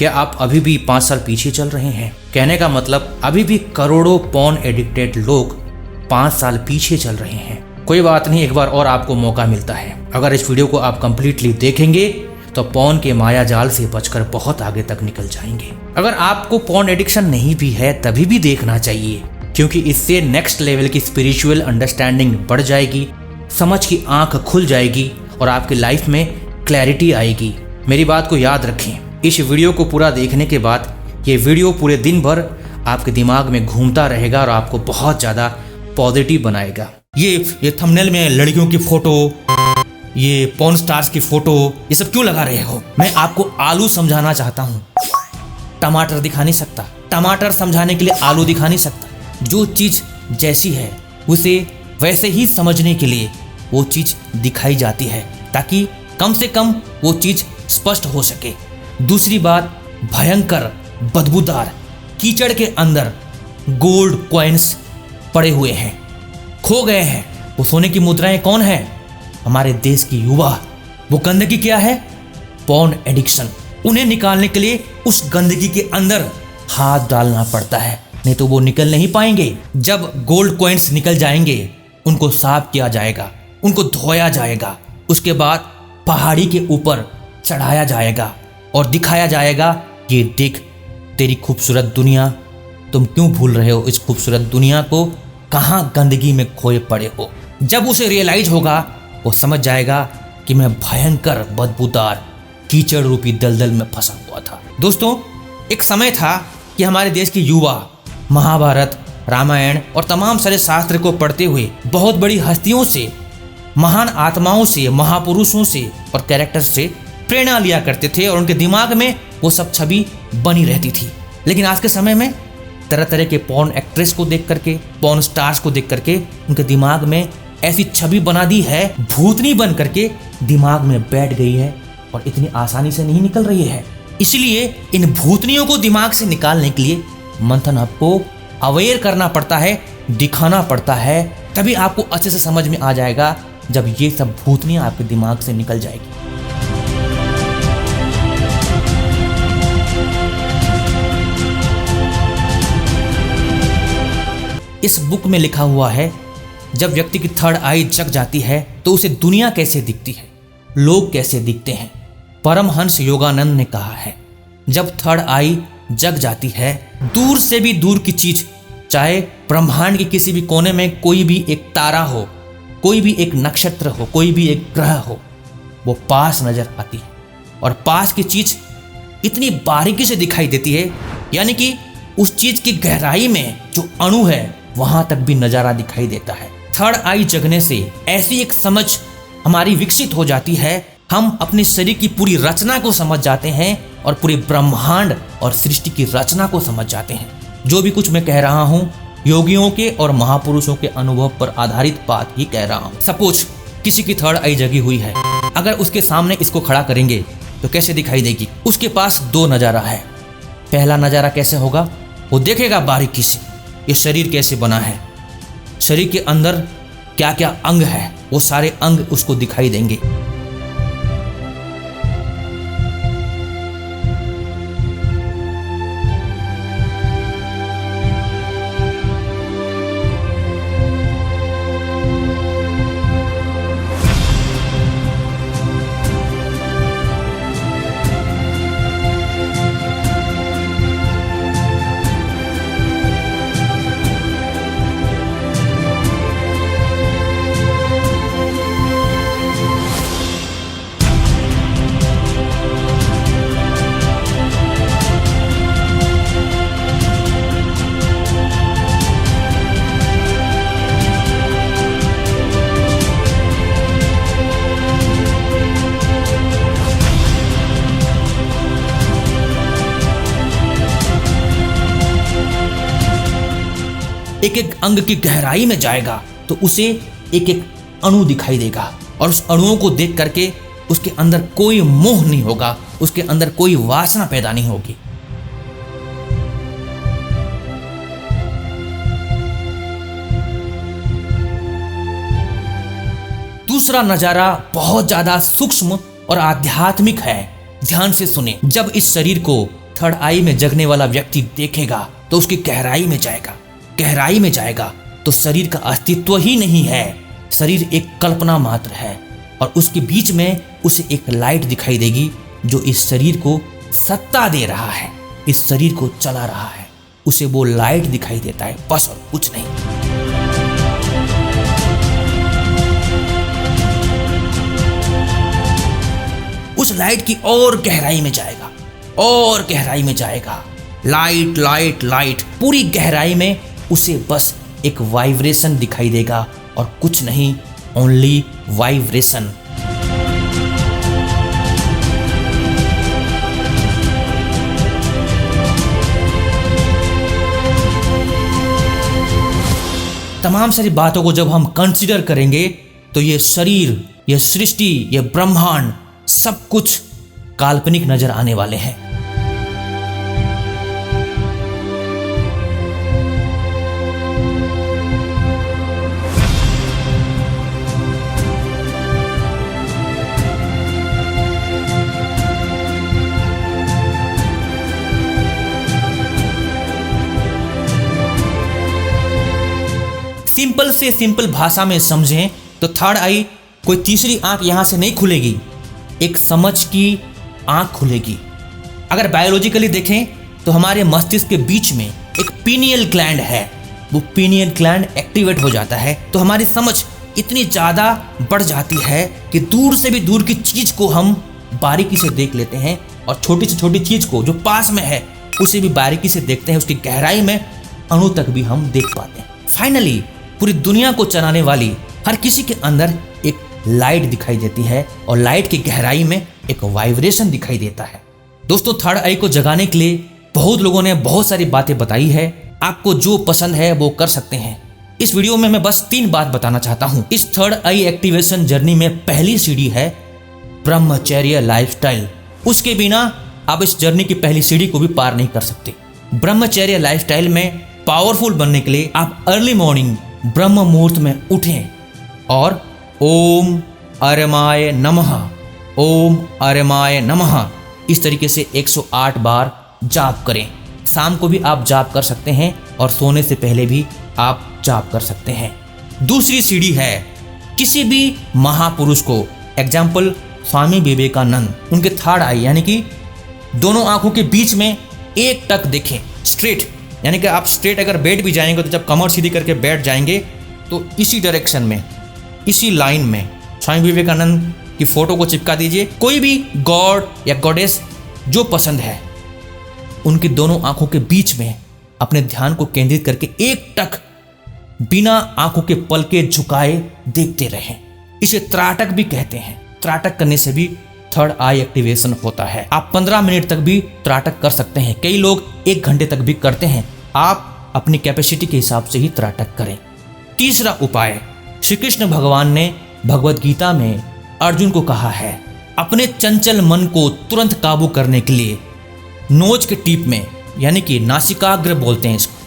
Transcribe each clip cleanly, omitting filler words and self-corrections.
क्या आप अभी भी 5 साल पीछे चल रहे हैं? कहने का मतलब अभी भी करोड़ों पॉर्न एडिक्टेड लोग 5 साल पीछे चल रहे हैं। कोई बात नहीं, एक बार और आपको मौका मिलता है। अगर इस वीडियो को आप कंप्लीटली देखेंगे तो पॉर्न के माया जाल से बचकर बहुत आगे तक निकल जाएंगे। अगर आपको पॉर्न एडिक्शन नहीं भी है तभी भी देखना चाहिए, क्योंकि इससे नेक्स्ट लेवल की स्पिरिचुअल अंडरस्टैंडिंग बढ़ जाएगी, समझ की आंख खुल जाएगी और आपकी लाइफ में क्लैरिटी आएगी। मेरी बात को याद रखें, इस वीडियो को पूरा देखने के बाद ये वीडियो पूरे दिन भर आपके दिमाग में घूमता रहेगा और आपको बहुत ज़्यादा पॉजिटिव बनाएगा। ये थंबनेल में लड़कियों की फोटो, ये पॉर्न स्टार्स की फोटो, ये सब क्यों लगा रहे हो? मैं आपको आलू समझाना चाहता हूँ, टमाटर दिखा नहीं सकता। टमाटर समझाने के लिए आलू दिखा नहीं सकता। जो चीज़ जैसी है उसे वैसे ही समझने के लिए वो चीज़ दिखाई जाती है, ताकि कम से कम वो चीज़ स्पष्ट हो सके। दूसरी बात, भयंकर बदबूदार कीचड़ के अंदर गोल्ड कॉइन्स पड़े हुए हैं, खो गए हैं। वो सोने की मुद्राएं कौन है? हमारे देश की युवा। वो गंदगी क्या है? Porn addiction. उन्हें निकालने के लिए उस गंदगी के अंदर हाथ डालना पड़ता है, नहीं तो वो निकल नहीं पाएंगे। जब गोल्ड कॉइन्स निकल जाएंगे, उनको साफ किया जाएगा, उनको धोया जाएगा, उसके बाद पहाड़ी के ऊपर चढ़ाया जाएगा और दिखाया जाएगा, ये देख तेरी खूबसूरत दुनिया, तुम क्यों भूल रहे हो इस खूबसूरत दुनिया को, कहाँ गंदगी में खोए पड़े हो। जब उसे रियलाइज होगा, वो समझ जाएगा कि मैं भयंकर बदबूदार कीचड़ रूपी दलदल में फंसा हुआ था। दोस्तों, एक समय था कि हमारे देश के युवा महाभारत, रामायण और तमाम सारे शास्त्र को पढ़ते हुए बहुत बड़ी हस्तियों से, महान आत्माओं से, महापुरुषों से और कैरेक्टर्स से प्रेरणा लिया करते थे और उनके दिमाग में वो सब छवि बनी रहती थी। लेकिन आज के समय में तरह तरह के पॉर्न एक्ट्रेस को देख करके, पॉर्न स्टार्स को देख करके उनके दिमाग में ऐसी छवि बना दी है, भूतनी बन करके दिमाग में बैठ गई है और इतनी आसानी से नहीं निकल रही है। इसलिए इन भूतनियों को दिमाग से निकालने के लिए मंथन आपको अवेयर करना पड़ता है, दिखाना पड़ता है, तभी आपको अच्छे से समझ में आ जाएगा जब ये सब भूतनियां आपके दिमाग से निकल जाएगी। इस बुक में लिखा हुआ है, जब व्यक्ति की थर्ड आई जग जाती है तो उसे दुनिया कैसे दिखती है, लोग कैसे दिखते हैं। परमहंस योगानंद ने कहा है, जब थर्ड आई जग जाती है, दूर से भी दूर की चीज, चाहे ब्रह्मांड के किसी भी कोने में कोई भी एक तारा हो, कोई भी एक नक्षत्र हो, कोई भी एक ग्रह हो, वो पास नजर आती है और पास की चीज इतनी बारीकी से दिखाई देती है, यानी कि उस चीज की गहराई में जो अणु है वहां तक भी नजारा दिखाई देता है। थर्ड आई जगने से ऐसी एक समझ हमारी विकसित हो जाती है, हम अपने शरीर की पूरी रचना को समझ जाते हैं और पूरे ब्रह्मांड और सृष्टि की रचना को समझ जाते हैं। जो भी कुछ मैं कह रहा हूँ योगियों के और महापुरुषों के अनुभव पर आधारित बात ही कह रहा हूँ। सपोज किसी की थर्ड आई जगी हुई है, अगर उसके सामने इसको खड़ा करेंगे तो कैसे दिखाई देगी? उसके पास 2 नज़ारा है। पहला नज़ारा कैसे होगा? वो देखेगा बारीकी से ये शरीर कैसे बना है, शरीर के अंदर क्या क्या अंग है, वो सारे अंग उसको दिखाई देंगे। एक एक अंग की गहराई में जाएगा तो उसे एक एक अणु दिखाई देगा और उस अणुओं को देख करके उसके अंदर कोई मोह नहीं होगा, उसके अंदर कोई वासना पैदा नहीं होगी। दूसरा नजारा बहुत ज्यादा सूक्ष्म और आध्यात्मिक है। ध्यान से सुने। जब इस शरीर को थर्ड आई में जगने वाला व्यक्ति देखेगा तो उसकी गहराई में जाएगा। गहराई में जाएगा तो शरीर का अस्तित्व ही नहीं है, शरीर एक कल्पना मात्र है, और उसके बीच में उसे एक लाइट दिखाई देगी जो इस शरीर को सत्ता दे रहा है, इस शरीर को चला रहा है। उसे वो लाइट दिखाई देता है, बस और कुछ नहीं। उस लाइट की और गहराई में जाएगा, और गहराई में जाएगा। लाइट लाइट लाइट, पूरी गहराई में उसे बस एक वाइब्रेशन दिखाई देगा और कुछ नहीं, ओनली वाइब्रेशन। तमाम सारी बातों को जब हम कंसीडर करेंगे तो ये शरीर, ये सृष्टि, ये ब्रह्मांड, सब कुछ काल्पनिक नजर आने वाले हैं। सिंपल से सिंपल भाषा में समझें तो थर्ड आई कोई तीसरी आंख यहां से नहीं खुलेगी, एक समझ की आंख खुलेगी। अगर बायोलॉजिकली देखें तो हमारे मस्तिष्क के बीच में एक पीनियल ग्लैंड है, वो पीनियल ग्लैंड एक्टिवेट हो जाता है तो हमारी समझ इतनी ज़्यादा बढ़ जाती है कि दूर से भी दूर की चीज़ को हम बारीकी से देख लेते हैं, और छोटी से छोटी चीज़ को जो पास में है उसे भी बारीकी से देखते हैं, उसकी गहराई में अणु तक भी हम देख पाते हैं। फाइनली पूरी दुनिया को चलाने वाली हर किसी के अंदर एक लाइट दिखाई देती है, और लाइट की गहराई में एक वाइब्रेशन दिखाई देता है। दोस्तों, थर्ड आई को जगाने के लिए बहुत लोगों ने बहुत सारी बातें बताई है। आपको जो पसंद है वो कर सकते हैं। इस वीडियो में मैं बस 3 बात बताना चाहता हूं। इस थर्ड आई एक्टिवेशन जर्नी में पहली सीढ़ी है ब्रह्मचर्य लाइफस्टाइल। उसके बिना आप इस जर्नी की पहली सीढ़ी को भी पार नहीं कर सकते। ब्रह्मचर्य लाइफस्टाइल में पावरफुल बनने के लिए आप अर्ली मॉर्निंग ब्रह्म मुहूर्त में उठें और ओम अरमाय नमः, ओम अरमाय नमः इस तरीके से 108 बार जाप करें। शाम को भी आप जाप कर सकते हैं और सोने से पहले भी आप जाप कर सकते हैं। दूसरी सीढ़ी है किसी भी महापुरुष को, एग्जाम्पल स्वामी विवेकानंद, उनके थर्ड आई यानी कि दोनों आंखों के बीच में एक टक देखें स्ट्रेट, यानी कि आप स्ट्रेट अगर बैठ भी जाएंगे तो जब कमर सीधी करके बैठ जाएंगे तो इसी डायरेक्शन में, इसी लाइन में स्वामी विवेकानंद की फोटो को चिपका दीजिए। कोई भी गॉड या गॉडेस जो पसंद है उनकी दोनों आंखों के बीच में अपने ध्यान को केंद्रित करके एक टक बिना आंखों के पलके झुकाए देखते रहें। इसे त्राटक भी कहते हैं। त्राटक करने से भी थर्ड आई एक्टिवेशन होता है। आप 15 मिनट तक भी त्राटक कर सकते हैं, कई लोग 1 घंटे तक भी करते हैं। आप अपनी कैपेसिटी के हिसाब से ही त्राटक करें। तीसरा उपाय, श्री कृष्ण भगवान ने भगवद गीता में अर्जुन को कहा है, अपने चंचल मन को तुरंत काबू करने के लिए नोज के टीप में, यानी कि नासिकाग्र बोलते हैं इसको,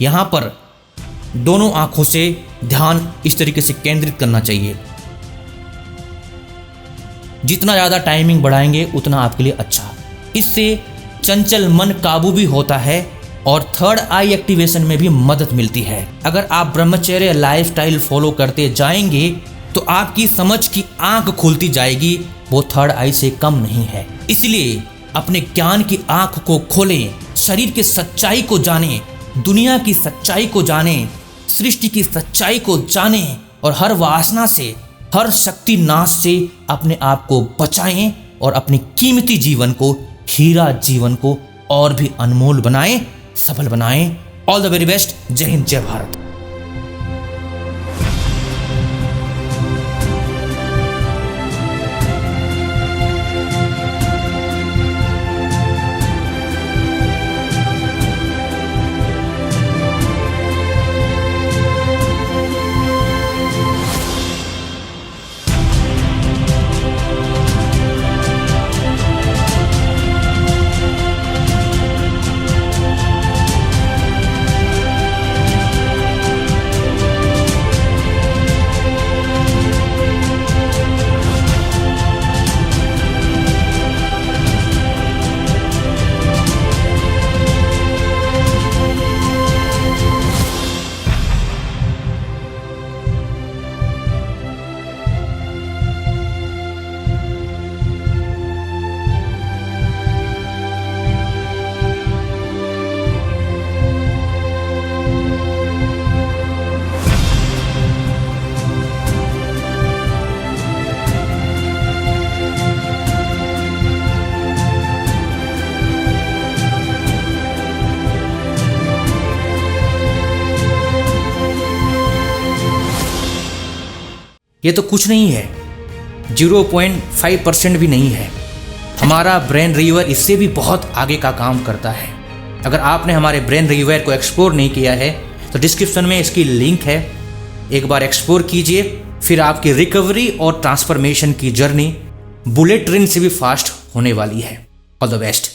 यहाँ पर दोनों आंखों से ध्यान इस तरीके से केंद्रित करना चाहिए। जितना ज़्यादा टाइमिंग बढ़ाएंगे उतना आपके लिए अच्छा। इससे चंचल मन काबू भी होता है और थर्ड आई एक्टिवेशन में भी मदद मिलती है। अगर आप ब्रह्मचर्य लाइफस्टाइल फॉलो करते जाएंगे तो आपकी समझ की आंख खुलती जाएगी, वो थर्ड आई से कम नहीं है। इसलिए अपने ज्ञान की आंख को खोलें, शरीर की सच्चाई को जानें, दुनिया की सच्चाई को जानें, सृष्टि की सच्चाई को जानें, और हर वासना से, हर शक्ति नाश से अपने आप को बचाएं और अपने कीमती जीवन को, हीरा जीवन को और भी अनमोल बनाएं, सफल बनाएं। All the very best. जय हिंद, जय भारत। ये तो कुछ नहीं है, 0.5% भी नहीं है। हमारा ब्रेन रिवर इससे भी बहुत आगे का काम करता है। अगर आपने हमारे ब्रेन रिवर को एक्सप्लोर नहीं किया है तो डिस्क्रिप्शन में इसकी लिंक है, एक बार एक्सप्लोर कीजिए, फिर आपकी रिकवरी और ट्रांसफॉर्मेशन की जर्नी बुलेट ट्रेन से भी फास्ट होने वाली है। All the best.